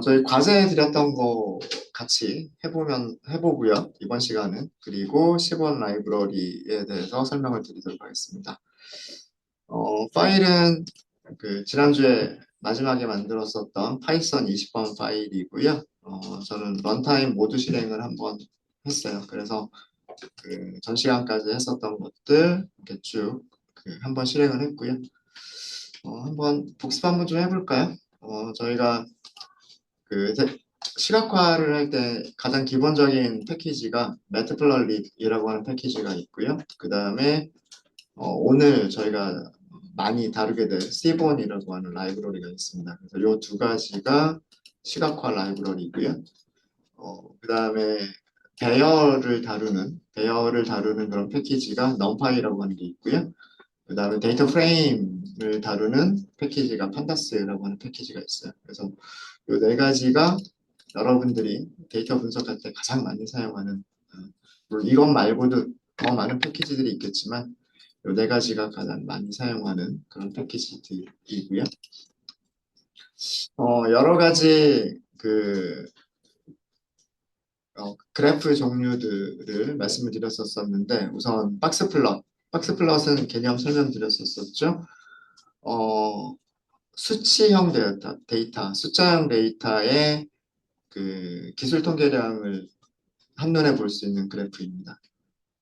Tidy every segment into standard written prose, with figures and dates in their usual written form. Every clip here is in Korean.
저희 과제 드렸던 거 같이 해보고요. 이번 시간은. 그리고 10원 라이브러리에 대해서 설명을 드리도록 하겠습니다. 파일은 지난주에 마지막에 만들었었던 파이썬 20번 파일이고요. 저는 런타임 모두 실행을 한번 했어요. 그래서 전 시간까지 했었던 것들 이렇게 쭉 한번 실행을 했고요. 한번 복습 한번 좀 해볼까요? 저희가 이제 시각화를 할 때 가장 기본적인 패키지가 매트플러릿이라고 하는 패키지가 있고요. 그 다음에 오늘 저희가 많이 다루게 될 C본이라고 하는 라이브러리가 있습니다. 그래서 이 두 가지가 시각화 라이브러리고요. 그 다음에 배열을 다루는 그런 패키지가 numPy라고 하는 게 있고요. 그 다음에 데이터 프레임을 다루는 패키지가 판다스라고 하는 패키지가 있어요. 그래서 이 네 가지가 여러분들이 데이터 분석할 때 가장 많이 사용하는, 물론 이것 말고도 더 많은 패키지들이 있겠지만 이 네 가지가 가장 많이 사용하는 그런 패키지들이고요. 여러 가지 그래프 종류들을 말씀을 드렸었는데 우선 박스플롯은 개념 설명드렸었죠. 어, 수치형 숫자형 데이터의 기술 통계량을 한눈에 볼 수 있는 그래프입니다.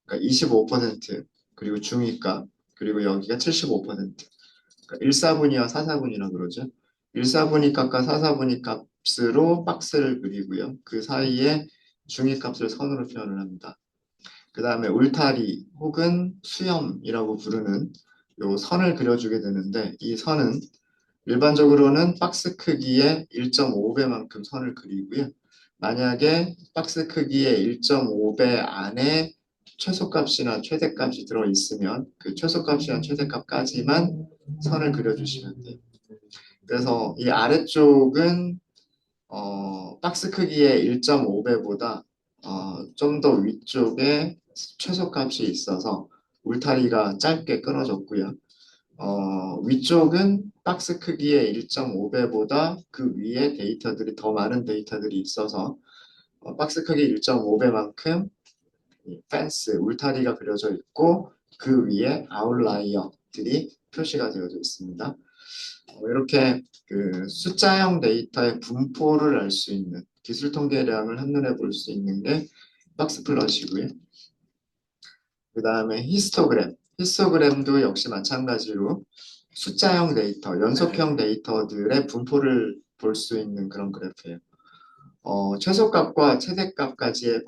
그러니까 25% 그리고 중위값 그리고 여기가 75%. 그러니까 1사분위와 4사분위라고 그러죠. 1사분위 값과 4사분위 값으로 박스를 그리고요. 그 사이에 중위값을 선으로 표현을 합니다. 그 다음에 울타리 혹은 수염이라고 부르는 요 선을 그려주게 되는데 이 선은 일반적으로는 박스 크기의 1.5배만큼 선을 그리고요. 만약에 박스 크기의 1.5배 안에 최소값이나 최대값이 들어있으면 그 최소값이나 최대값까지만 선을 그려주시면 돼요. 그래서 이 아래쪽은 박스 크기의 1.5배보다 좀 더 위쪽에 최소값이 있어서 울타리가 짧게 끊어졌고요. 위쪽은 박스 크기의 1.5배보다 그 위에 더 많은 데이터들이 있어서 박스 크기 1.5배만큼 울타리가 그려져 있고 그 위에 아웃라이어들이 표시가 되어져 있습니다. 이렇게 숫자형 데이터의 분포를 알 수 있는 기술 통계량을 한눈에 볼 수 있는 게 박스 플롯이고요. 그 다음에 히스토그램도 역시 마찬가지로 숫자형 데이터, 연속형 데이터들의 분포를 볼 수 있는 그런 그래프예요. 최소값과 최대값까지의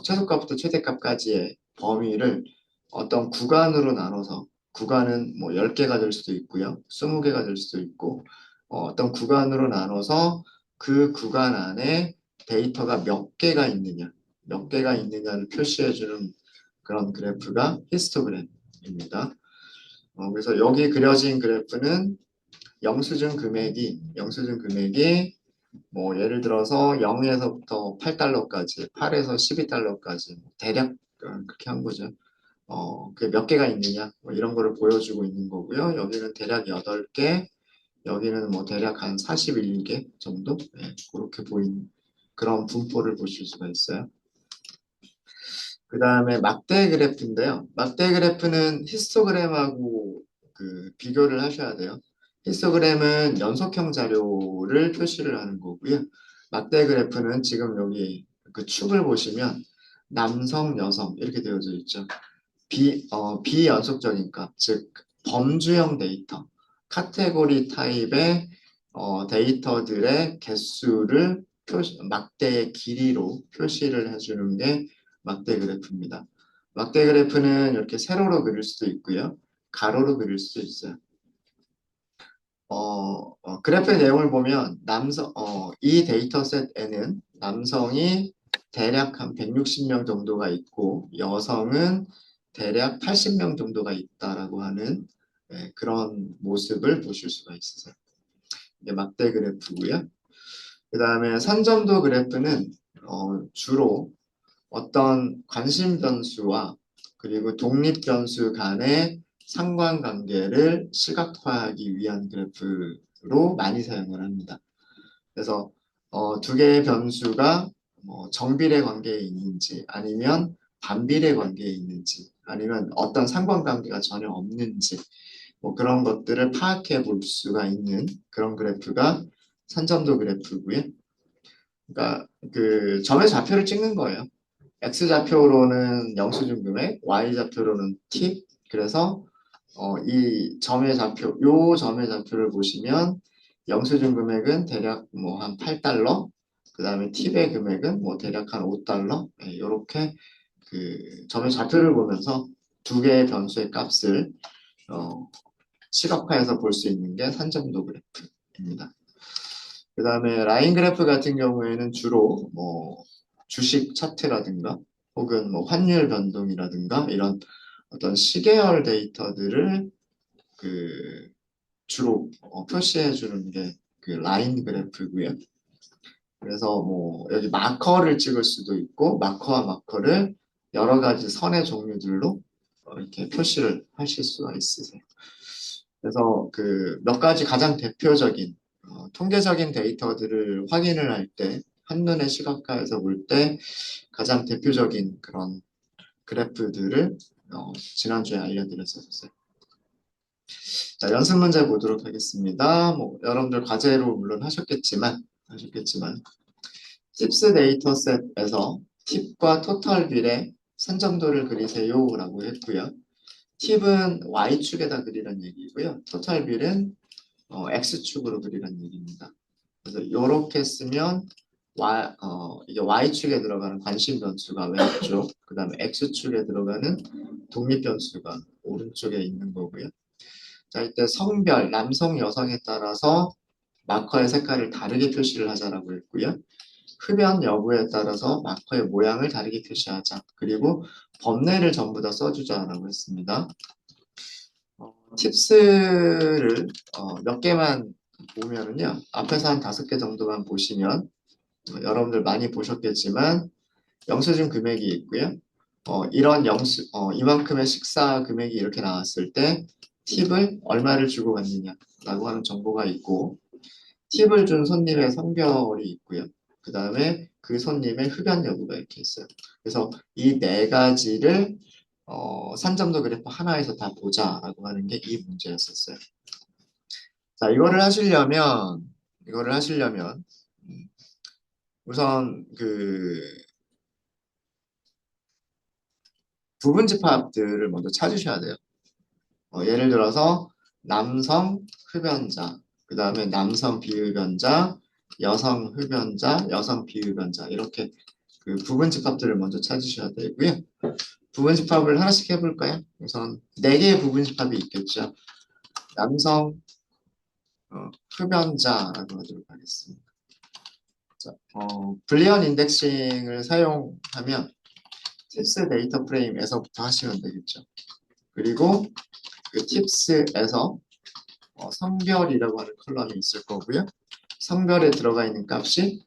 최소값부터 최대값까지의 범위를 어떤 구간으로 나눠서, 구간은 뭐 10개가 될 수도 있고요. 20개가 될 수도 있고, 어떤 구간으로 나눠서 그 구간 안에 데이터가 몇 개가 있느냐를 표시해주는 그런 그래프가 히스토그램입니다. 그래서 여기 그려진 그래프는 영수증 금액이 뭐 예를 들어서 0에서부터 8달러까지, 8에서 12달러까지 대략 그렇게 한 거죠. 그 몇 개가 있느냐 뭐 이런 거를 보여주고 있는 거고요. 여기는 대략 8개, 여기는 뭐 대략 한 41개 정도 그렇게 보이는 그런 분포를 보실 수가 있어요. 그 다음에 막대 그래프인데요. 막대 그래프는 히스토그램하고 비교를 하셔야 돼요. 히스토그램은 연속형 자료를 표시를 하는 거고요. 막대 그래프는 지금 여기 그 축을 보시면 남성, 여성 이렇게 되어져 있죠. 비연속적인 값, 즉 범주형 데이터, 카테고리 타입의 데이터들의 개수를 막대의 길이로 표시를 해주는 게 막대 그래프입니다. 막대 그래프는 이렇게 세로로 그릴 수도 있고요. 가로로 그릴 수도 있어요. 그래프의 내용을 보면 이 데이터셋에는 남성이 대략 한 160명 정도가 있고 여성은 대략 80명 정도가 있다라고 하는 그런 모습을 보실 수가 있으세요. 이게 막대 그래프고요. 그 다음에 선점도 그래프는 주로 어떤 관심 변수와 그리고 독립 변수 간의 상관관계를 시각화하기 위한 그래프로 많이 사용을 합니다. 그래서 두 개의 변수가 뭐 정비례 관계에 있는지 아니면 반비례 관계에 있는지 아니면 어떤 상관관계가 전혀 없는지 뭐 그런 것들을 파악해 볼 수가 있는 그런 그래프가 산점도 그래프고요. 그러니까 그 점의 좌표를 찍는 거예요. X 좌표로는 영수증 금액, Y 좌표로는 팁. 그래서 이 점의 좌표, 요 점의 좌표를 보시면 영수증 금액은 대략 뭐 한 8달러, 그 다음에 팁의 금액은 뭐 대략 한 5달러, 이렇게 그 점의 좌표를 보면서 두 개의 변수의 값을 어, 시각화해서 볼 수 있는 게 산점도 그래프입니다. 그 다음에 라인 그래프 같은 경우에는 주로 뭐 주식 차트라든가 혹은 뭐 환율 변동이라든가 이런 어떤 시계열 데이터들을 그 주로 표시해 주는 게 그 라인 그래프고요. 그래서 뭐 여기 마커를 찍을 수도 있고 마커와 마커를 여러 가지 선의 종류들로 이렇게 표시를 하실 수가 있으세요. 그래서 그 몇 가지 가장 대표적인 통계적인 데이터들을 확인을 할 때, 한눈에 시각화해서 볼 때 가장 대표적인 그런 그래프들을 지난주에 알려드렸었어요. 자, 연습 문제 보도록 하겠습니다. 뭐 여러분들 과제로 물론 하셨겠지만 팁스 데이터셋에서 팁과 토탈 비례 산정도를 그리세요라고 했고요. 팁은 Y축에다 그리란 얘기고요. 토탈 비례는 X축으로 그리란 얘기입니다. 그래서 이렇게 쓰면 이게 Y축에 들어가는 관심 변수가 왼쪽, 그 다음에 X축에 들어가는 독립 변수가 오른쪽에 있는 거고요. 자, 이때 성별, 남성, 여성에 따라서 마커의 색깔을 다르게 표시를 하자라고 했고요. 흡연 여부에 따라서 마커의 모양을 다르게 표시하자. 그리고 범례를 전부 다 써주자라고 했습니다. 팁스를 몇 개만 보면은요. 앞에서 한 5개 정도만 보시면 여러분들 많이 보셨겠지만 영수증 금액이 있고요. 이런 이만큼의 식사 금액이 이렇게 나왔을 때 팁을 얼마를 주고 갔느냐라고 하는 정보가 있고 팁을 준 손님의 성별이 있고요. 그 다음에 그 손님의 흡연 여부가 이렇게 있어요. 그래서 이 네 가지를 산점도 그래프 하나에서 다 보자라고 하는 게 이 문제였었어요. 자, 이거를 하시려면 우선 그 부분 집합들을 먼저 찾으셔야 돼요. 예를 들어서 남성 흡연자, 그 다음에 남성 비흡연자, 여성 흡연자, 여성 비흡연자 이렇게 그 부분 집합들을 먼저 찾으셔야 되고요. 부분 집합을 하나씩 해볼까요? 우선 4개의 부분 집합이 있겠죠. 남성 흡연자라고 하도록 하겠습니다. 자, 불리언 인덱싱을 사용하면 팁스 데이터 프레임에서부터 하시면 되겠죠. 그리고 그 팁스에서 성별이라고 하는 컬럼이 있을 거고요. 성별에 들어가 있는 값이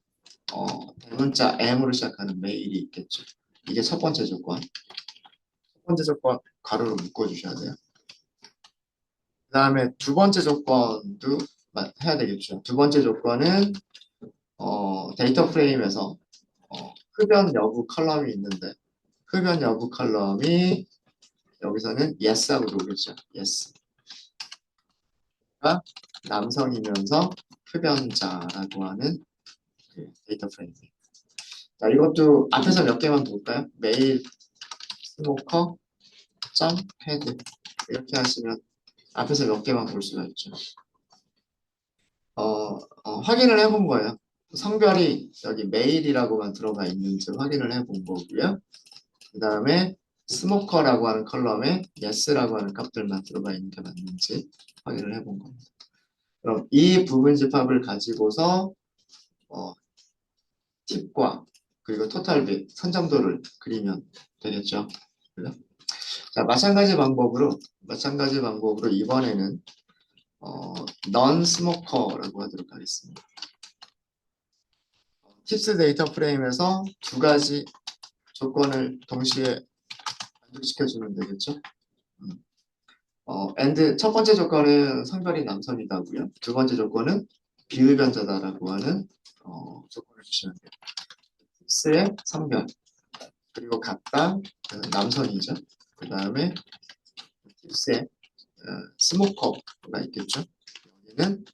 대문자 M으로 시작하는 메일이 있겠죠. 이게 첫 번째 조건. 첫 번째 조건 가로로 묶어주셔야 돼요. 그 다음에 두 번째 조건도 해야 되겠죠. 두 번째 조건은 데이터 프레임에서 흡연 여부 컬럼이 있는데 흡연 여부 컬럼이 여기서는 yes하고 오겠죠. yes가 남성이면서 흡연자라고 하는 그 데이터 프레임. 자, 이것도 앞에서 몇 개만 볼까요? 메일 스모커 점 헤드 이렇게 하시면 앞에서 몇 개만 볼 수가 있죠. 확인을 해본 거예요. 성별이 여기 메일이라고만 들어가 있는지 확인을 해본 거고요. 그 다음에 스모커라고 하는 컬럼에 yes라고 하는 값들만 들어가 있는 게 맞는지 확인을 해본 겁니다. 그럼 이 부분 집합을 가지고서 팁과 그리고 토탈비 선점도를 그리면 되겠죠. 그죠? 자, 마찬가지 방법으로 이번에는 non smoker라고 하도록 하겠습니다. 팁스 데이터 프레임에서 두 가지 조건을 동시에 만족시켜주면 되겠죠. and 첫 번째 조건은 성별이 남성이다고요. 두 번째 조건은 비흡연자다라고 하는 조건을 주시면 돼요. 팁스의 성별, 그리고 같다, 남성이죠. 그 다음에 팁스의 스모커가 있겠죠. 여기는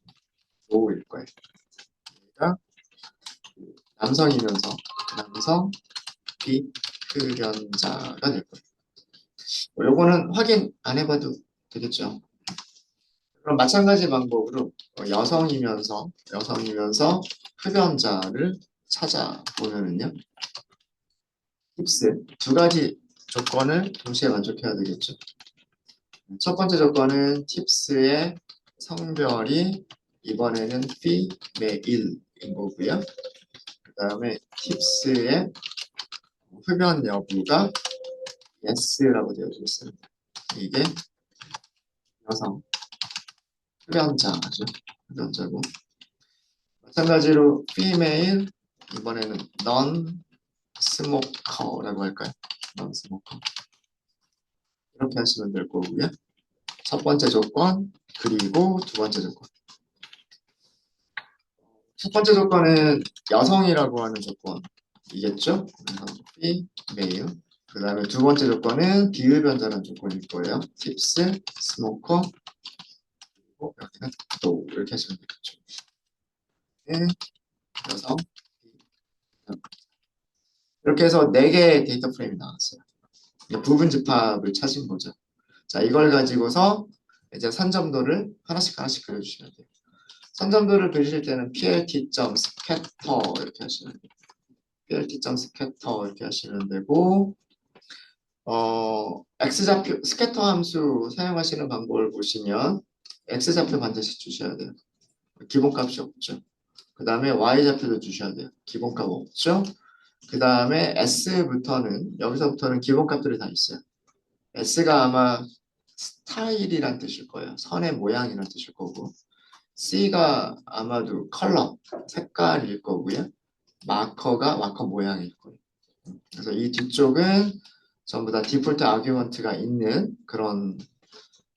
노일 거예요. 얘가 남성이면서 남성 비흡연자가 될 거예요. 요거는 확인 안 해봐도 되겠죠. 그럼 마찬가지 방법으로 여성이면서 흡연자를 찾아보면은요. 팁스 두 가지 조건을 동시에 만족해야 되겠죠. 첫 번째 조건은 팁스의 성별이 이번에는 female인 거고요. 그 다음에 팁스의 흡연 여부가 yes라고 되어 있습니다. 이게 여성 흡연자죠. 흡연자고. 마찬가지로 female 이번에는 non-smoker라고 할까요? non-smoker 이렇게 하시면 될 거고요. 첫 번째 조건 그리고 두 번째 조건. 첫 번째 조건은 여성이라고 하는 조건이겠죠. 그래서 female. 그 다음에 두 번째 조건은 비흡연자라는 조건일 거예요. 팁스, 스모커, 그리고 여기는 또 이렇게 하시면 되겠죠. 네, 여성, 이렇게 해서 4개의 데이터 프레임이 나왔어요. 부분 집합을 찾은 거죠. 자, 이걸 가지고서 이제 선점도를 하나씩 그려주시면 돼요. 선점도를 그리실 때는 plt.scatter 이렇게 하시면 돼요. plt.scatter 이렇게 하시면 되고, x좌표, 스캐터 함수 사용하시는 방법을 보시면 x좌표 반드시 주셔야 돼요. 기본값이 없죠. 그 다음에 y좌표도 주셔야 돼요. 기본값 없죠. 그 다음에 S부터는 여기서부터는 기본값들이 다 있어요. S가 아마 스타일이란 뜻일 거예요. 선의 모양이란 뜻일 거고 C가 아마도 컬러, 색깔일 거고요. 마커가 마커 모양일 거예요. 그래서 이 뒤쪽은 전부 다 디폴트 아규먼트가 있는 그런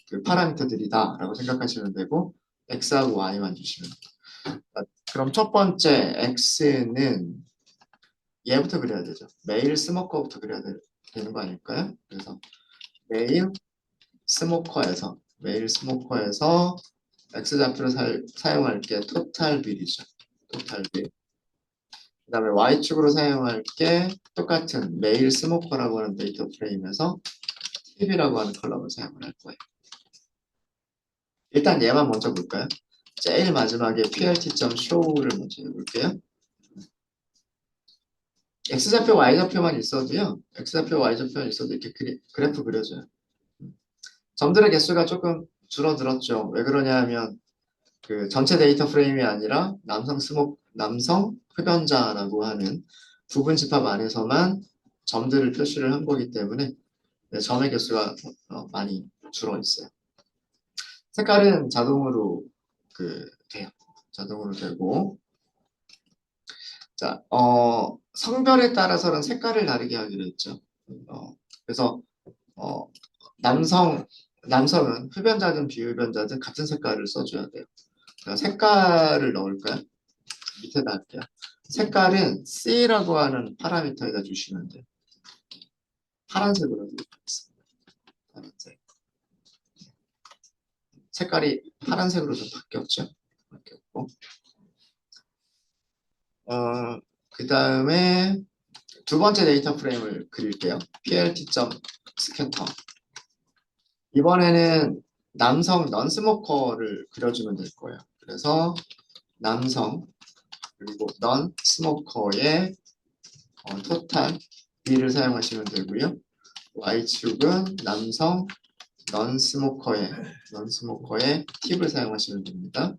그 파라미터들이다 라고 생각하시면 되고 X하고 Y만 주시면 돼요. 그럼 첫 번째 X는 얘부터 그려야 되죠. 메일 스모커부터 그려야 되는 거 아닐까요? 그래서 메일 스모커에서 X좌표를 사용할 게 토탈 빌이죠. 토탈 빌. 그 다음에 Y축으로 사용할 게 똑같은 메일 스모커라고 하는 데이터 프레임에서 팁이라고 하는 컬럼을 사용을 할 거예요. 일단 얘만 먼저 볼까요? 제일 마지막에 plt.show를 먼저 해볼게요. X좌표, Y좌표만 있어도요. X좌표, Y좌표만 있어도 이렇게 그래프 그려져요. 점들의 개수가 조금 줄어들었죠. 왜 그러냐 하면 그 전체 데이터 프레임이 아니라 남성 흡연자라고 하는 부분 집합 안에서만 점들을 표시를 한 거기 때문에 점의 개수가 많이 줄어 있어요. 색깔은 자동으로 돼요. 자동으로 되고 자, 성별에 따라서는 색깔을 다르게 하기로 했죠. 그래서 어, 남성은 흡연자든 비흡연자든 같은 색깔을 써줘야 돼요. 색깔을 넣을까요? 밑에다 할게요. 색깔은 C라고 하는 파라미터에다 주시면 돼요. 파란색으로 드리겠습니다. 파란색. 색깔이 파란색으로 좀 바뀌었죠? 바뀌었고. 그 다음에 두 번째 데이터 프레임을 그릴게요. plt.scatter. 이번에는 남성 넌스모커를 그려주면 될 거예요. 그래서 남성 그리고 넌스모커의 토탈 B를 사용하시면 되고요. Y축은 남성 넌스모커의 팁을 사용하시면 됩니다.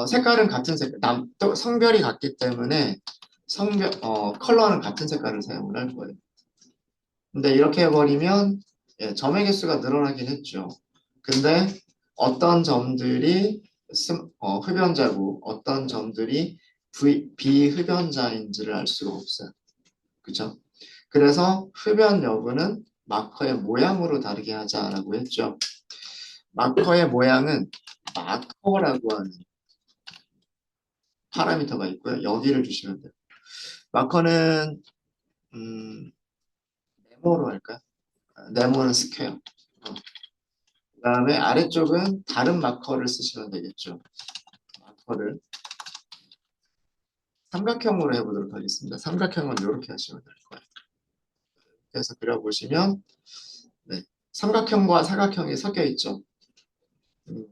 색깔은 같은 색깔, 또 성별이 같기 때문에 컬러는 같은 색깔을 사용을 할 거예요. 근데 이렇게 해버리면 점의 개수가 늘어나긴 했죠. 근데 어떤 점들이 흡연자고 어떤 점들이 비흡연자인지를 알 수가 없어요. 그죠? 그래서 흡연 여부는 마커의 모양으로 다르게 하자라고 했죠. 마커의 모양은 마커라고 하는 파라미터가 있고요. 여기를 주시면 돼요. 마커는 네모로 할까요? 네모는 스퀘어. 그다음에 아래쪽은 다른 마커를 쓰시면 되겠죠. 마커를 삼각형으로 해보도록 하겠습니다. 삼각형은 이렇게 하시면 될 거예요. 그래서 그려보시면 네, 삼각형과 사각형이 섞여 있죠. 음,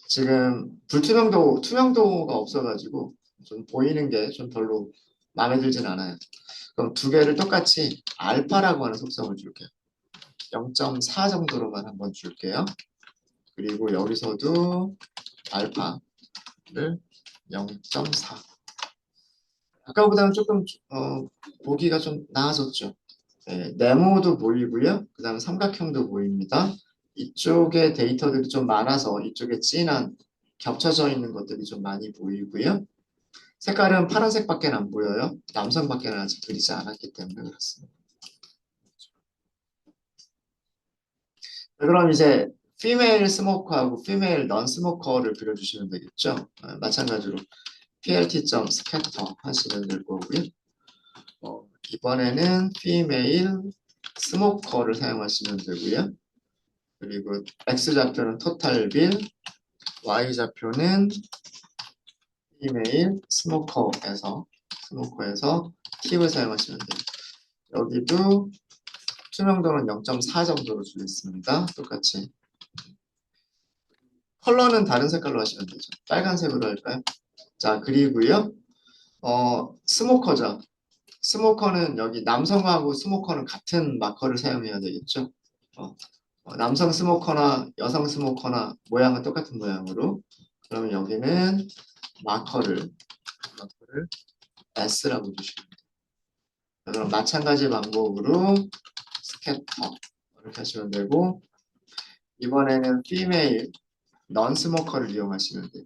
지금 투명도가 없어가지고 좀 보이는 게 좀 별로 마음에 들진 않아요. 그럼 두 개를 똑같이 알파라고 하는 속성을 줄게요. 0.4 정도로만 한번 줄게요. 그리고 여기서도 알파를 0.4. 아까보다는 조금 보기가 좀 나아졌죠. 네, 네모도 보이고요. 그 다음에 삼각형도 보입니다. 이쪽에 데이터들이 좀 많아서 이쪽에 진한 겹쳐져 있는 것들이 좀 많이 보이고요. 색깔은 파란색밖에 안 보여요. 남성밖에 아직 그리지 않았기 때문에 그렇습니다. 그럼 이제 피메일 스모커하고 피메일 넌 스모커를 그려주시면 되겠죠. 마찬가지로 plt.scatter 하시면 될 거고요. 이번에는 피메일 스모커를 사용하시면 되고요. 그리고 X좌표는 토탈 빌, Y좌표는 피메일 스모커에서 팁을 사용하시면 돼요. 여기도 투명도는 0.4 정도로 주겠습니다. 똑같이. 컬러는 다른 색깔로 하시면 되죠. 빨간색으로 할까요? 자, 그리고요. 스모커죠. 스모커는 여기 남성하고 스모커는 같은 마커를 사용해야 되겠죠. 어, 남성 스모커나 여성 스모커나 모양은 똑같은 모양으로. 그러면 여기는 마커를 S라고 주시면 돼요. 그럼 마찬가지 방법으로 스캐터 이렇게 하시면 되고 이번에는 female non smoker를 이용하시면 돼요.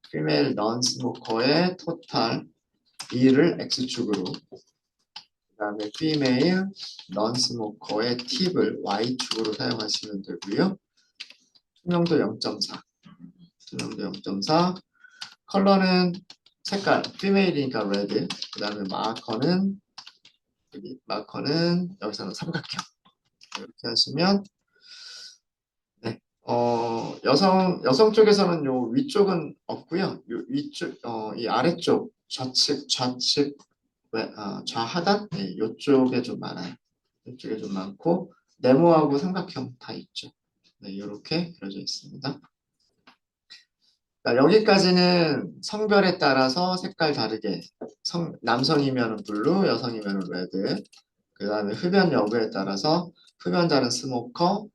female non smoker의 토탈 B를 X축으로 그 다음에 female non smoker의 팁을 Y축으로 사용하시면 되고요. 투명도 0.4 투명도 0.4 컬러는 색깔 female이니까 red 그 다음에 마커는 여기서는 삼각형 이렇게 하시면 네. 여성 쪽에서는 요 위쪽은 없고요. 요 위쪽, 이 아래쪽 좌측, 좌하단, 네, 요쪽에 좀 많아요. 이쪽에 좀 많고 네모하고 삼각형 다 있죠. 네, 이렇게 그려져 있습니다. 자, 여기까지는 성별에 따라서 색깔 다르게 남성이면 블루, 여성이면 레드. 그 다음에 흡연 여부에 따라서 흡연자는 스모커,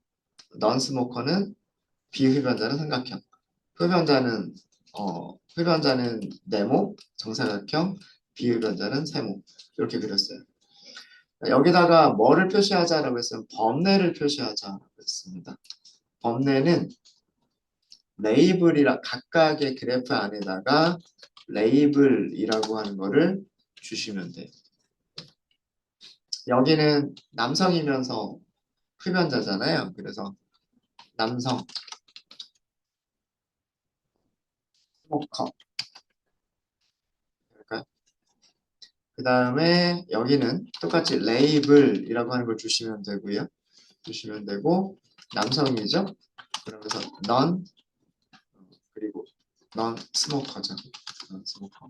넌 스모커는 비흡연자는 삼각형. 흡연자는 흡연자는 네모, 정사각형, 비흡연자는 세모. 이렇게 그렸어요. 여기다가 뭐를 표시하자라고 했으면 범례를 표시하자라고 했습니다. 범례는 레이블이라 각각의 그래프 안에다가 레이블이라고 하는 거를 주시면 돼요. 여기는 남성이면서 흡연자잖아요. 그래서 남성 스모커. 그 다음에 여기는 똑같이 레이블이라고 하는 걸 주시면 되고요. 주시면 되고 남성이죠. 그러면서 non 그리고 non 스모커죠. non 스모커.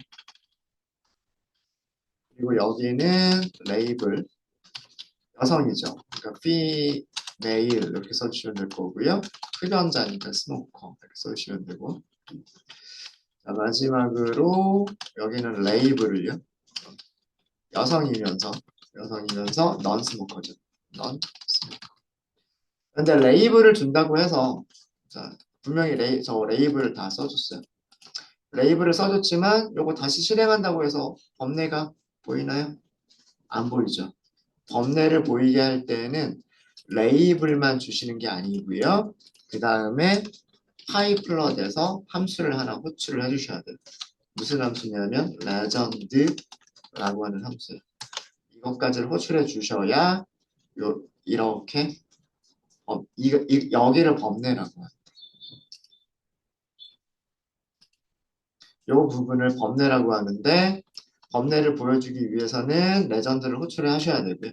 그리고 여기는 레이블 여성이죠. 그러니까 female 이렇게 써주시면 될 거고요. 흡연자니까 스모커 이렇게 써주시면 되고 자, 마지막으로 여기는 레이블을요. 여성이면서 non 스모커죠. non 스모커. 근데 레이블을 준다고 해서 자, 분명히 저 레이블을 다 써줬어요. 레이블을 써줬지만 요거 다시 실행한다고 해서 범례가 보이나요? 안 보이죠. 범례를 보이게 할 때는 레이블만 주시는 게 아니고요. 그 다음에 파이플럿에서 함수를 하나 호출을 해주셔야 돼요. 무슨 함수냐면 legend라고 하는 함수예요. 이것까지를 호출해 주셔야 이렇게 여기를 범례라고 해요. 이 부분을 범례라고 하는데 범례를 보여주기 위해서는 레전드를 호출을 하셔야 되고요.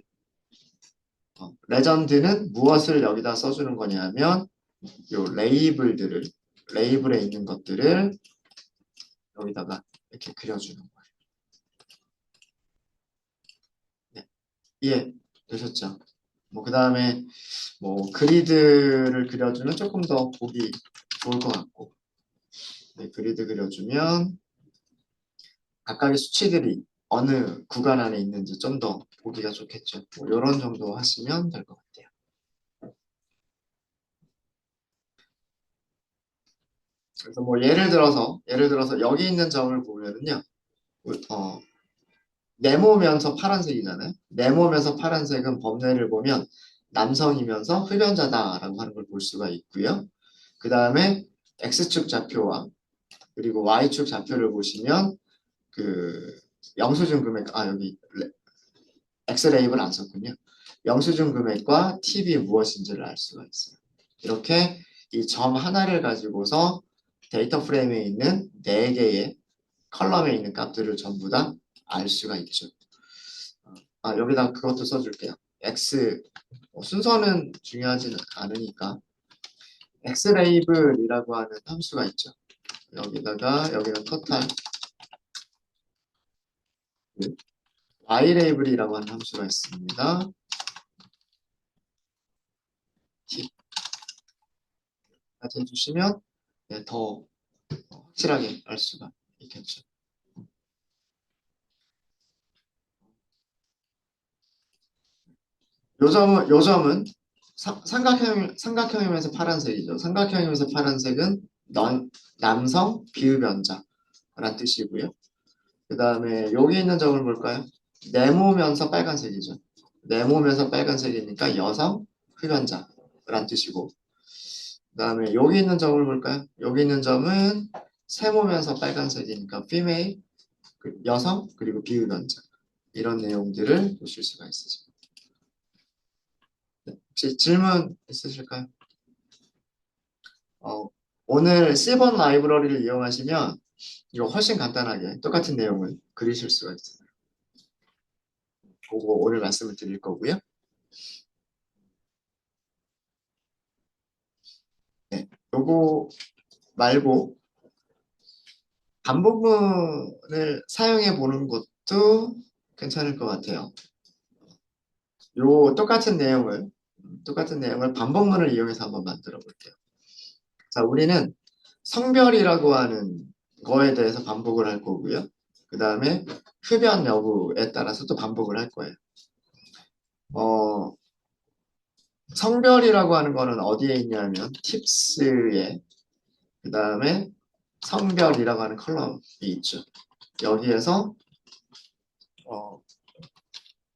레전드는 무엇을 여기다 써주는 거냐면 요 레이블에 있는 것들을 여기다가 이렇게 그려주는 거예요. 네, 이해 되셨죠? 뭐 그 다음에 뭐 그리드를 그려주면 조금 더 보기 좋을 것 같고, 네, 그리드 그려주면 각각의 수치들이 어느 구간 안에 있는지 좀 더 보기가 좋겠죠. 뭐 이런 정도 하시면 될 것 같아요. 그래서 뭐 예를 들어서 여기 있는 점을 보면은요, 어, 네모면서 파란색이잖아요. 네모면서 파란색은 범례를 보면 남성이면서 흡연자다라고 하는 걸 볼 수가 있고요. 그 다음에 X축 좌표와 그리고 Y축 좌표를 보시면 그 영수증 금액, 여기 엑스레이블 안 썼군요. 영수증 금액과 팁이 무엇인지를 알 수가 있어요. 이렇게 이 점 하나를 가지고서 데이터 프레임에 있는 4개의 컬럼에 있는 값들을 전부 다 알 수가 있죠. 여기다 그것도 써줄게요. 순서는 중요하지는 않으니까 xlabel이라고 하는 함수가 있죠. 여기는 토탈 ylabel이라고 하는 함수가 있습니다. 까지 해주시면 네, 더 확실하게 알 수가 있겠죠. 요 점은 삼각형이면서 파란색이죠. 삼각형이면서 파란색은 남성 비흡연자라는 뜻이고요. 그 다음에 여기 있는 점을 볼까요? 네모면서 빨간색이죠. 네모면서 빨간색이니까 여성 흡연자라는 뜻이고, 그 다음에 여기 있는 점을 볼까요? 여기 있는 점은 세모면서 빨간색이니까 female, 여성, 그리고 비흡연자. 이런 내용들을 보실 수가 있으죠. 네, 혹시 질문 있으실까요? 어, 오늘 C번 라이브러리를 이용하시면 이거 훨씬 간단하게 똑같은 내용을 그리실 수가 있어요. 그거 오늘 말씀을 드릴 거고요. 네, 요거 말고 반복문을 사용해 보는 것도 괜찮을 것 같아요. 요 똑같은 내용을 반복문을 이용해서 한번 만들어 볼게요. 자, 우리는 성별이라고 하는 거에 대해서 반복을 할 거고요. 그 다음에 흡연 여부에 따라서 또 반복을 할 거예요. 어, 성별이라고 하는 거는 어디에 있냐면 팁스에 그 다음에 성별이라고 하는 컬럼이 있죠. 여기에서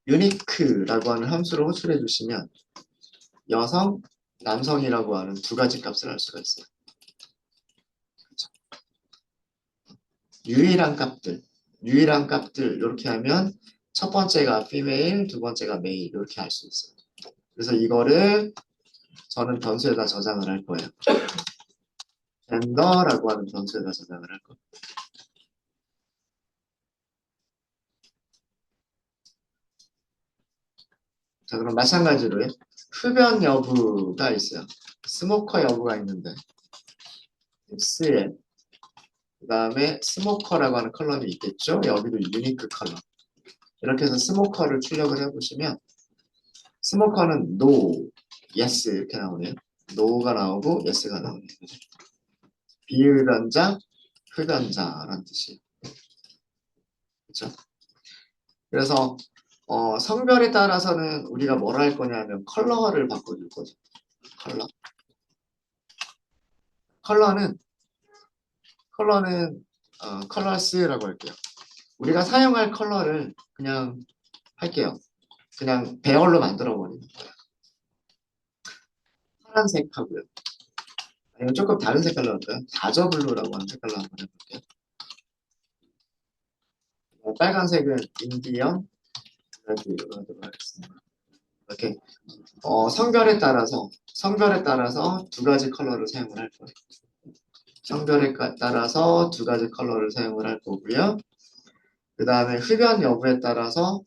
유니크라고 하는 함수를 호출해 주시면 여성, 남성이라고 하는 두 가지 값을 알 수가 있어요. 그렇죠? 유일한 값들 이렇게 하면 첫 번째가 female, 두 번째가 male 이렇게 알 수 있어요. 그래서 이거를 저는 변수에다 저장을 할 거예요. gender라고 하는 변수에다 저장을 할 거예요. 자, 그럼 마찬가지로요. 흡연 여부가 있어요. 스모커 여부가 있는데 X에 그 다음에 스모커라고 하는 컬럼이 있겠죠. 여기도 유니크 컬럼. 이렇게 해서 스모커를 출력을 해보시면 스모커는 no, yes 이렇게 나오네요. no가 나오고 yes가 나오네요. 비흡연자, 흡연자라는 뜻이에요. 그렇죠? 그래서 성별에 따라서는 우리가 뭘 할 거냐면 컬러를 바꿔줄 거죠. 컬러. 컬러는 컬러스라고 할게요. 우리가 사용할 컬러를 그냥 할게요. 그냥 배열로 만들어 버리는 거예요. 파란색 하고요. 아니면 조금 다른 색깔로 할까요? 다저블루라고 하는 색깔로 한번 해볼게요. 빨간색은 인디언 레드로 하도록 하겠습니다. 이렇게 성별에 따라서 두 가지 컬러를 사용을 할 거예요. 성별에 따라서 두 가지 컬러를 사용을 할 거고요. 그 다음에 흡연 여부에 따라서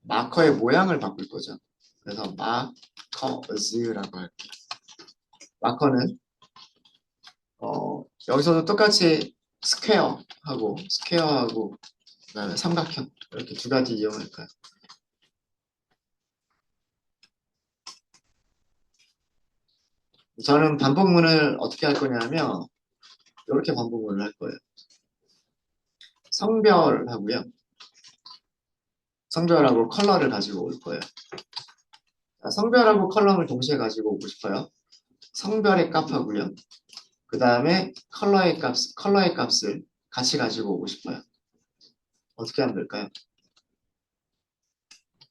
마커의 모양을 바꿀 거죠. 그래서 마커즈라고 할게요. 마커는 여기서도 똑같이 스퀘어하고 그다음에 삼각형 이렇게 두 가지 이용할 거예요. 저는 반복문을 어떻게 할 거냐면 이렇게 반복문을 할 거예요. 성별하고요. 성별하고 컬러를 가지고 올 거예요. 자, 성별하고 컬러를 동시에 가지고 오고 싶어요. 성별의 값하고요. 그 다음에 컬러의 값을 같이 가지고 오고 싶어요. 어떻게 하면 될까요?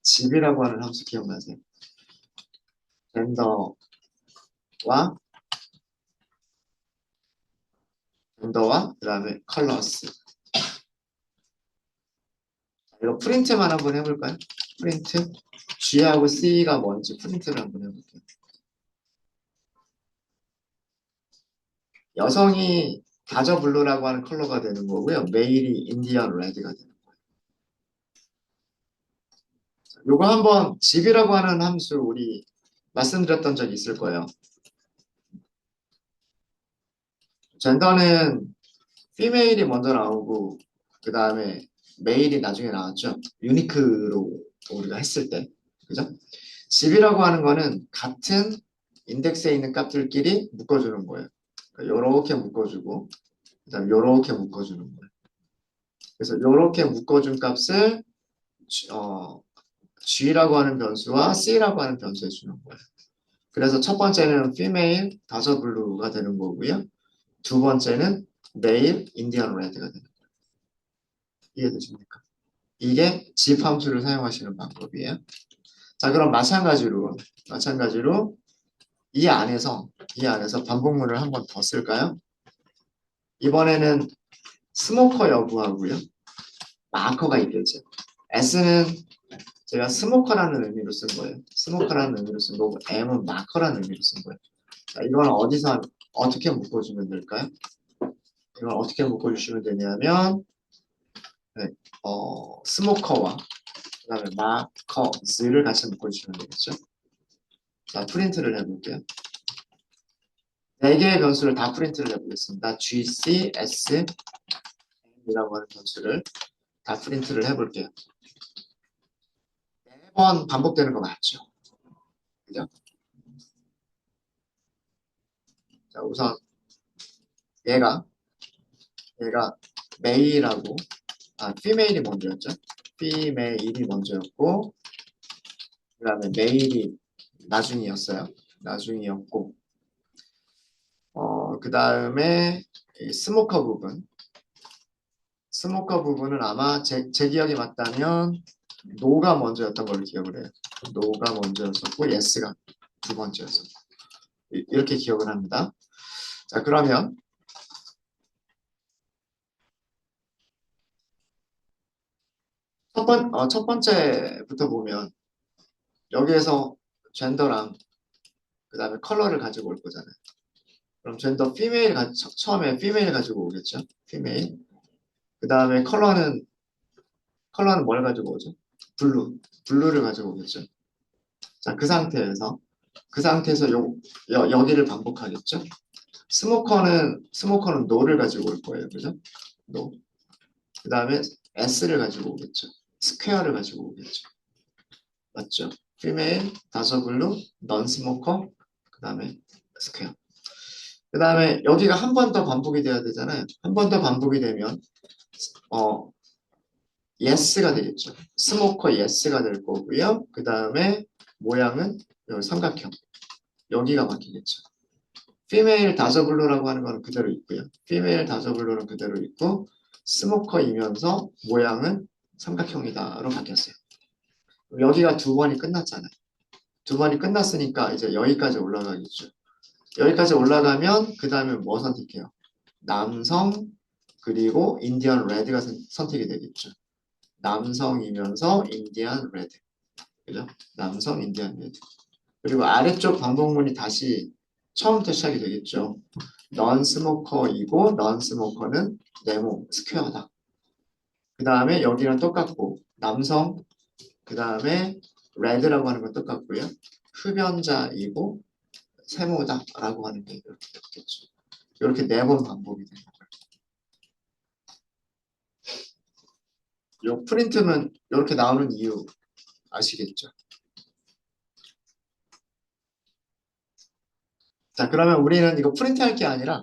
집이라고 하는 함수 기억나세요? 젠더와 그 다음에 컬러스. 이거 프린트만 한번 해볼까요? 프린트. G하고 C가 뭔지 프린트를 한번 해볼게요. 여성이 다저 블루라고 하는 컬러가 되는 거고요. 메일이 인디언 레드가 되는 거예요. 요거 한번 집이라고 하는 함수 우리 말씀드렸던 적이 있을 거예요. 젠더는 피메일이 먼저 나오고 그 다음에 메일이 나중에 나왔죠. 유니크로 우리가 했을 때. 그죠? 집이라고 하는 거는 같은 인덱스에 있는 값들끼리 묶어주는 거예요. 요렇게 묶어주고 그 다음에 요렇게 묶어주는 거예요. 그래서 요렇게 묶어준 값을 G라고 하는 변수와 C라고 하는 변수에 주는 거예요. 그래서 첫 번째는 female 다저 블루가 되는 거고요. 두 번째는 male 인디언 레드가 되는 거예요. 이해되십니까? 이게 집 함수를 사용하시는 방법이에요. 자, 그럼 마찬가지로 이 안에서 반복문을 한 번 더 쓸까요? 이번에는 스모커 여부하고요. 마커가 있겠죠. S는 제가 스모커라는 의미로 쓴 거예요. 스모커라는 의미로 쓴 거고 M은 마커라는 의미로 쓴 거예요. 자, 이건 어떻게 묶어주면 될까요? 이걸 어떻게 묶어주시면 되냐면 네, 스모커와 그 다음에 마커즈를 같이 묶어주시면 되겠죠. 자, 프린트를 해볼게요. 네 개의 변수를 다 프린트를 해보겠습니다. G, C, S, M이라고 하는 변수를 다 프린트를 해볼게요. 4번 반복되는 거 맞죠? 그죠? 자, 우선 얘가 메일하고 피메일이 먼저였죠? 피메일이 먼저였고 그 다음에 메일이 나중이었고 그 다음에 스모커 부분은 아마 제 기억이 맞다면 노가 먼저였던 걸로 기억을 해요. 노가 먼저였었고 예스가 두 번째였었고 이렇게 기억을 합니다. 자, 그러면 첫 번째부터 보면 여기에서 젠더랑 그 다음에 컬러를 가지고 올 거잖아요. 그럼 젠더 처음에 피메일 가지고 오겠죠? 피메일. 그 다음에 컬러는 뭘 가지고 오죠? 블루를 가지고 오겠죠? 자, 그 상태에서 여기를 반복하겠죠? 스모커는 노를 가지고 올 거예요. 그죠? 노. 그 다음에 S를 가지고 오겠죠. 스퀘어를 가지고 오겠죠. 맞죠? female, 다저 블루, 넌 스모커, 그 다음에 스퀘어. 그 다음에 여기가 한 번 더 반복이 돼야 되잖아요. 한 번 더 반복이 되면 어 yes가 되겠죠. 스모커 yes가 될 거고요. 그 다음에 모양은 여기 삼각형. 여기가 바뀌겠죠. female 다저 블루라고 하는 거는 그대로 있고요. female 다저 블루는 그대로 있고 스모커이면서 모양은 삼각형이다로 바뀌었어요. 여기가 두 번이 끝났잖아요. 두 번이 끝났으니까 이제 여기까지 올라가겠죠. 여기까지 올라가면 그 다음에 뭐 선택해요? 남성 그리고 인디언 레드가 선택이 되겠죠. 남성이면서 인디언 레드. 그죠? 남성 인디언 레드. 그리고 아래쪽 반복문이 다시 처음부터 시작이 되겠죠. 넌 스모커이고 넌 스모커는 네모 스퀘어다. 그 다음에 여기는 똑같고 남성 그 다음에 레드라고 하는 건 똑같고요. 흡연자이고 세모다라고 하는 게 이렇게 됐겠죠. 이렇게 네 번 반복이 되는 거예요. 요 프린트는 이렇게 나오는 이유 아시겠죠? 자, 그러면 우리는 이거 프린트할 게 아니라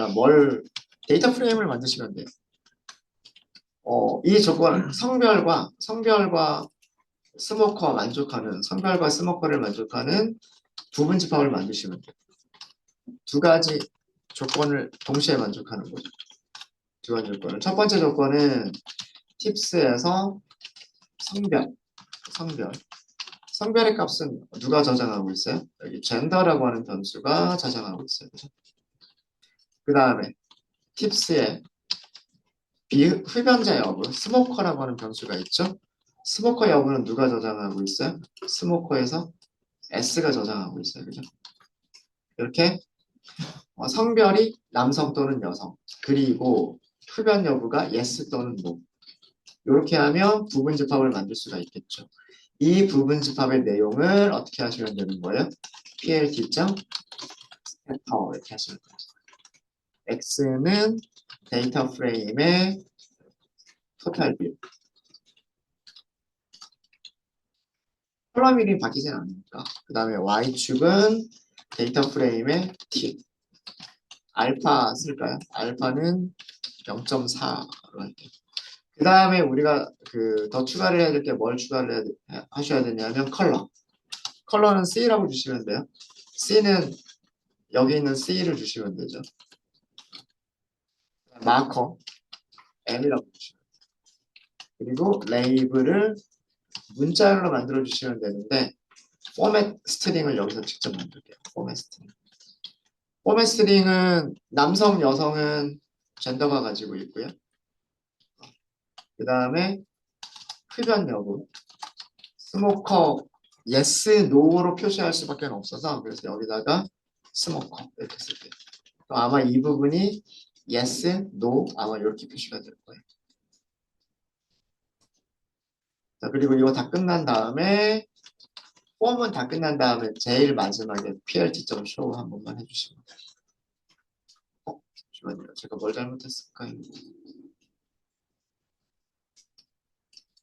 뭘 데이터 프레임을 만드시면 돼요. 이 조건 성별과 성별과 스모커를 만족하는 부분 집합을 만드시면 돼요. 두 가지 조건을 동시에 만족하는 거죠. 두 가지 조건을. 첫 번째 조건은 팁스에서 성별, 성별. 성별의 값은 누가 저장하고 있어요? 여기 젠더라고 하는 변수가 저장하고 있어요. 그죠? 그 다음에 팁스에 흡연자 여부, 스모커라고 하는 변수가 있죠? 스모커 여부는 누가 저장하고 있어요? 스모커에서 S가 저장하고 있어요. 그죠? 이렇게 성별이 남성 또는 여성, 그리고 흡연 여부가 yes 또는 no. 이렇게 하면 부분 집합을 만들 수가 있겠죠. 이 부분 집합의 내용을 어떻게 하시면 되는 거예요? plt.scatter 이렇게 하시면 돼요. x는 데이터 프레임의 토탈 뷰. 컬럼 이름이 바뀌진 않으니까. 그 다음에 y축은 데이터 프레임의 t. 알파 쓸까요? 알파는 0.4로 할게요. 그 다음에 우리가 더 추가를 해야 될 게 뭘 하셔야 되냐면 컬러. 컬러는 C라고 주시면 돼요. C는 여기 있는 C를 주시면 되죠. 마커 M이라고 주시면 돼요. 그리고 레이블을 문자열로 만들어 주시면 되는데 포맷 스트링을 여기서 직접 만들게요. 포맷 스트링. 포맷 스트링은 남성, 여성은 젠더가 가지고 있고요. 그 다음에 흡연 여부, 스모커 yes, no로 표시할 수밖에 없어서 그래서 여기다가 스모커 이렇게 쓸게요. 아마 이 부분이 yes, no 아마 이렇게 표시가 될 거예요. 자, 그리고 이거 다 끝난 다음에 폼은 다 끝난 다음에 제일 마지막에 plt.show 한 번만 해주시면 돼요. 잠시만요. 제가 뭘 잘못했을까요?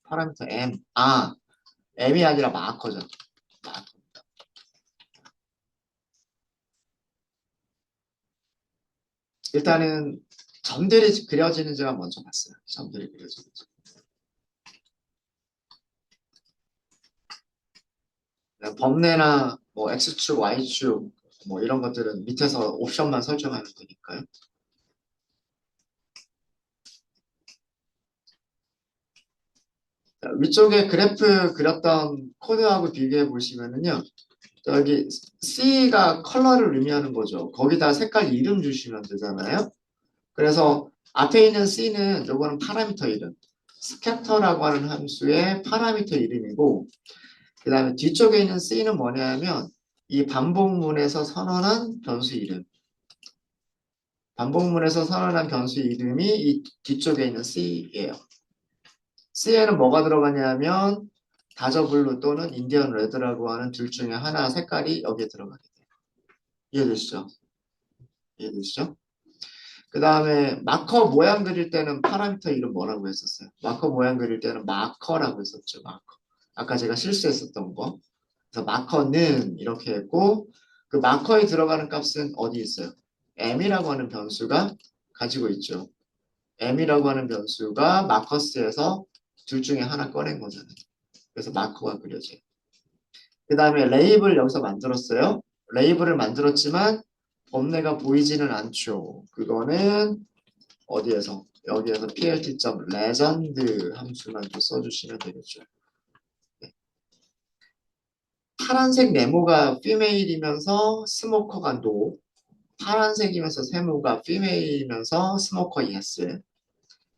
파라미터 m. m이 아니라 마커죠. 마커. 일단은 점들이 그려지는지만 먼저 봤어요. 점들이 그려지는지. 범례나 뭐 X축, Y축 뭐 이런 것들은 밑에서 옵션만 설정하면 되니까요. 자, 위쪽에 그래프 그렸던 코드하고 비교해 보시면은요. 여기 C가 컬러를 의미하는 거죠. 거기다 색깔 이름 주시면 되잖아요. 그래서 앞에 있는 C는 요거는 파라미터 이름. 스캐터라고 하는 함수의 파라미터 이름이고 그 다음에 뒤쪽에 있는 C는 뭐냐면 이 반복문에서 선언한 변수 이름. 반복문에서 선언한 변수 이름이 이 뒤쪽에 있는 C예요. C에는 뭐가 들어가냐면 다저블루 또는 인디언 레드라고 하는 둘 중에 하나 색깔이 여기에 들어가게 돼요. 이해되시죠? 이해되시죠? 그 다음에 마커 모양 그릴 때는 파라미터 이름 뭐라고 했었어요? 마커 모양 그릴 때는 마커라고 했었죠. 마커. 아까 제가 실수했었던 거. 그래서 마커는 이렇게 했고 그 마커에 들어가는 값은 어디 있어요? m이라고 하는 변수가 가지고 있죠. m이라고 하는 변수가 마커스에서 둘 중에 하나 꺼낸 거잖아요. 그래서 마커가 그려져요. 그 다음에 레이블 여기서 만들었어요. 레이블을 만들었지만 범례가 보이지는 않죠. 그거는 어디에서? 여기에서 plt.legend 함수만 또 써주시면 되겠죠. 네. 파란색 네모가 female이면서 스모커가 no. 파란색이면서 세모가 female이면서 스모커 yes.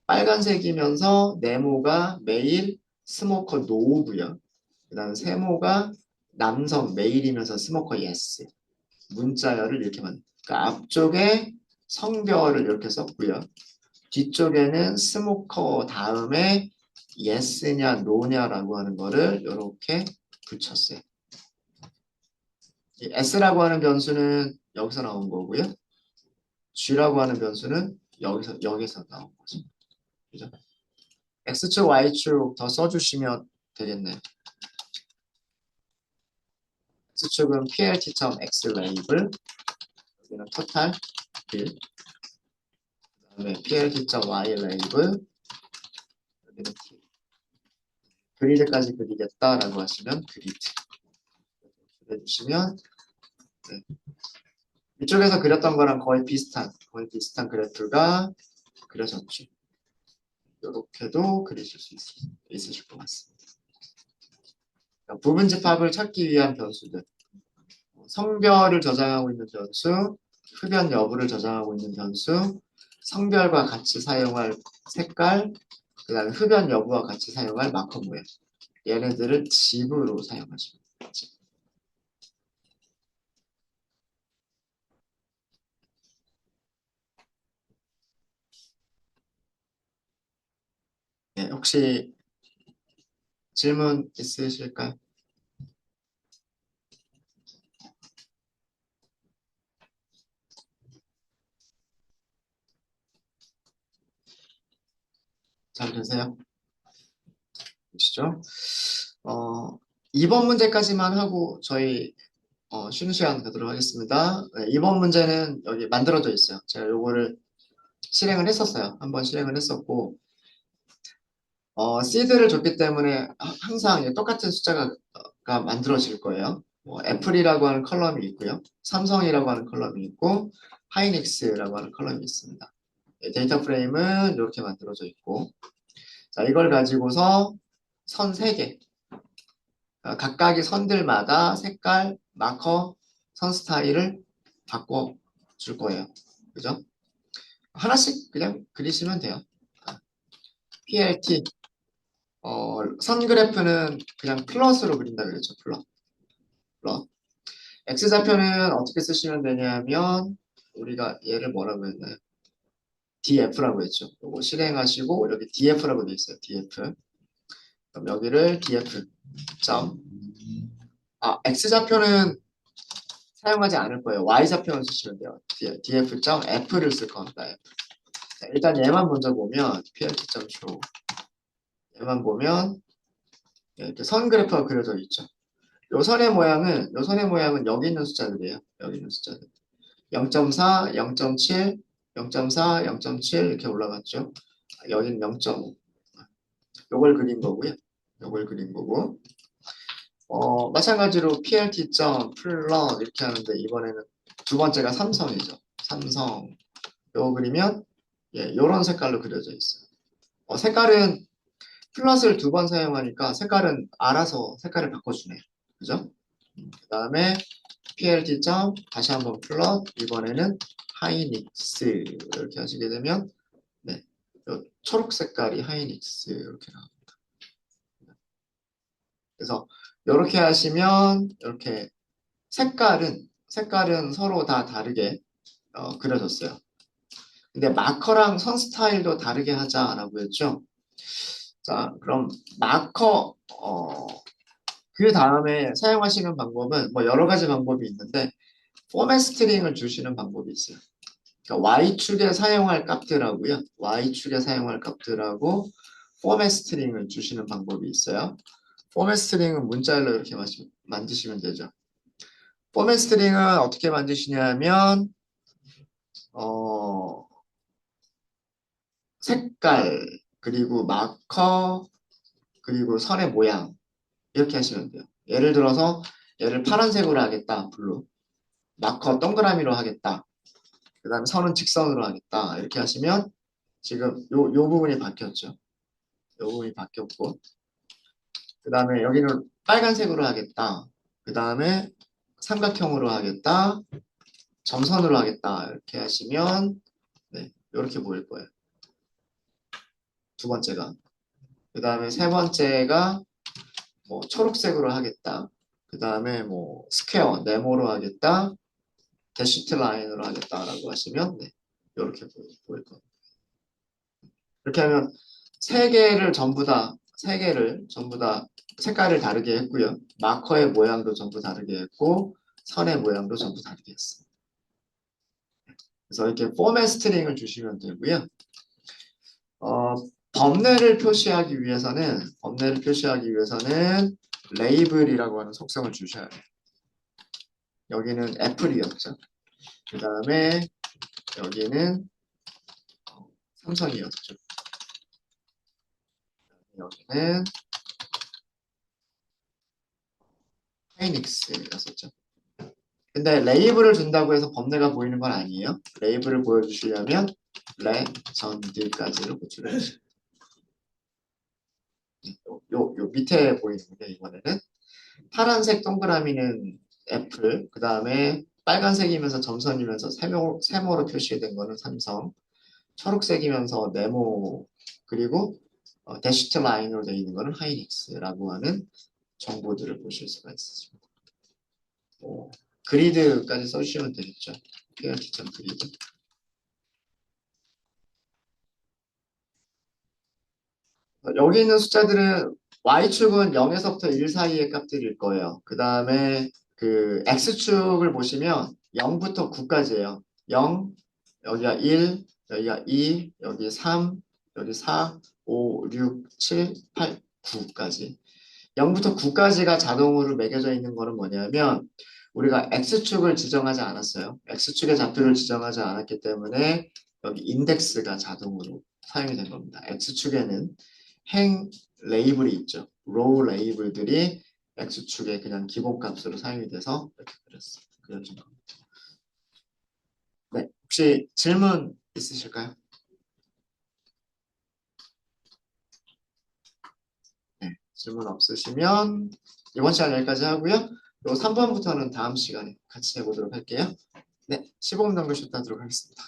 빨간색이면서 네모가 메일, 스모커 노고요. 그 다음 세모가 남성 메일이면서 스모커 예스. 문자열을 이렇게 그러니까 앞쪽에 성별을 이렇게 썼고요. 뒤쪽에는 스모커 다음에 yes냐 no냐라고 하는 거를 이렇게 붙였어요. 이 s라고 하는 변수는 여기서 나온 거고요. g라고 하는 변수는 여기서 나온 거죠. 그죠? x축, y축 더 써주시면 되겠네요. x축은 plt.x 레이블, 여기는 토탈 1, 그다음에 plt.y 레이블, 여기는 t. 그리드까지 그리겠다라고 하시면 그리드 해주시면, 네. 이쪽에서 그렸던 거랑 거의 비슷한 그래프가 그려졌죠. 이렇게도 그리실 수 있으실 것 같습니다. 그러니까 부분 집합을 찾기 위한 변수들. 성별을 저장하고 있는 변수, 흡연 여부를 저장하고 있는 변수, 성별과 같이 사용할 색깔, 그 다음에 흡연 여부와 같이 사용할 마커 모양. 얘네들을 집으로 사용하시면 됩니다. 네, 혹시 질문 있으실까요? 잘 되세요? 보시죠. 어, 2번 문제까지만 하고 저희 쉬는 시간 갖도록 하겠습니다. 네, 2번 문제는 여기 만들어져 있어요. 제가 요거를 실행을 했었어요. 한번 실행을 했었고, 시드를 줬기 때문에 항상 똑같은 숫자가 만들어질 거예요. 뭐 애플이라고 하는 컬럼이 있고요. 삼성이라고 하는 컬럼이 있고, 하이닉스라고 하는 컬럼이 있습니다. 네, 데이터 프레임은 이렇게 만들어져 있고, 자, 이걸 가지고서 선 3개, 각각의 선들마다 색깔, 마커, 선 스타일을 바꿔줄 거예요. 그죠? 하나씩 그냥 그리시면 돼요. PLT, 선 그래프는 그냥 플롯으로 그린다 그랬죠. 플롯. X좌표는 어떻게 쓰시면 되냐면, 우리가 얘를 뭐라고 했나요? DF라고 했죠. 이거 실행하시고, 여기 DF라고 돼 있어요. DF. 그럼 여기를 DF. 점. X좌표는 사용하지 않을 거예요. Y좌표만 쓰시면 돼요. df.f를 쓸 겁니다. F. 자, 일단 얘만 먼저 보면 plt.show 얘만 보면 이렇게 선 그래프가 그려져 있죠. 요 선의 모양은 여기 있는 숫자들이에요. 여기 있는 숫자들. 0.4, 0.7, 0.4, 0.7 이렇게 올라갔죠. 여기는 0.5. 요걸 그린 거고요. 요걸 그린 거고. 마찬가지로 plt.plot 이렇게 하는데 이번에는 두 번째가 삼성이죠. 삼성. 요거 그리면 요런 색깔로 그려져 있어요. 색깔은 플러스를 2번 사용하니까 색깔은 알아서 색깔을 바꿔주네요. 그죠? 그 다음에 plt. 다시 한번 플롯 이번에는 하이닉스 이렇게 하시게 되면 네, 요 초록 색깔이 하이닉스 이렇게 나옵니다. 그래서 이렇게 하시면 이렇게 색깔은 서로 다 다르게 그려졌어요. 근데 마커랑 선 스타일도 다르게 하자라고 했죠. 자, 그럼 마커 그 다음에 사용하시는 방법은 뭐 여러 가지 방법이 있는데 포맷 스트링을 주시는 방법이 있어요. 그러니까 Y축에 사용할 값들하고요. Y축에 사용할 값들하고 포맷 스트링을 주시는 방법이 있어요. 포맷 스트링은 문자열로 이렇게 만드시면 되죠. 포맷 스트링은 어떻게 만드시냐면 어, 색깔 그리고 마커 그리고 선의 모양 이렇게 하시면 돼요. 예를 들어서 얘를 파란색으로 하겠다. 블루. 마커 동그라미로 하겠다. 그 다음에 선은 직선으로 하겠다. 이렇게 하시면 지금 요 부분이 바뀌었죠. 요 부분이 바뀌었고 그 다음에 여기는 빨간색으로 하겠다. 그 다음에 삼각형으로 하겠다. 점선으로 하겠다. 이렇게 하시면 네, 이렇게 보일 거예요. 두 번째가. 그 다음에 세 번째가 뭐 초록색으로 하겠다. 그 다음에 뭐 스퀘어, 네모로 하겠다. 대시트 라인으로 하겠다라고 하시면 네, 이렇게 보일 겁니다. 이렇게 하면 세 개를 전부 다 색깔을 다르게 했고요. 마커의 모양도 전부 다르게 했고 선의 모양도 전부 다르게 했습니다. 그래서 이렇게 포맷 스트링을 주시면 되고요. 어, 범례를 표시하기 위해서는 레이블이라고 하는 속성을 주셔야 돼요. 여기는 애플이었죠. 그 다음에 여기는 삼성이었죠. 여기는 하이닉스였었죠. 근데 레이블을 준다고 해서 범례가 보이는 건 아니에요. 레이블을 보여주시려면 레전드까지로 고출해 주시면 요 밑에 보이는데 이번에는 파란색 동그라미는 애플, 그 다음에 빨간색이면서 점선이면서 세모로 표시된 거는 삼성, 초록색이면서 네모, 그리고 대시트 라인으로 되어 있는 거는 하이닉스라고 하는 정보들을 보실 수가 있습니다. 그리드까지 써주시면 되겠죠. PRT.grid. 여기 있는 숫자들은 Y축은 0에서부터 1 사이의 값들일 거예요. 그 다음에 그 X축을 보시면 0부터 9까지예요. 0, 여기가 1, 여기가 2, 여기 3, 여기 4, 5, 6, 7, 8, 9까지. 0부터 9까지가 자동으로 매겨져 있는 거는 뭐냐면 우리가 X축을 지정하지 않았어요. X축의 좌표를 지정하지 않았기 때문에 여기 인덱스가 자동으로 사용이 된 겁니다. X축에는 행 레이블이 있죠. 로우 레이블들이 X축의 그냥 기본값으로 사용이 돼서 이렇게 그려진 겁니다. 네, 혹시 질문 있으실까요? 네, 질문 없으시면 이번 시간 여기까지 하고요. 요 3번부터는 다음 시간에 같이 해보도록 할게요. 네, 15분 정도 쉬었다 하도록 하겠습니다.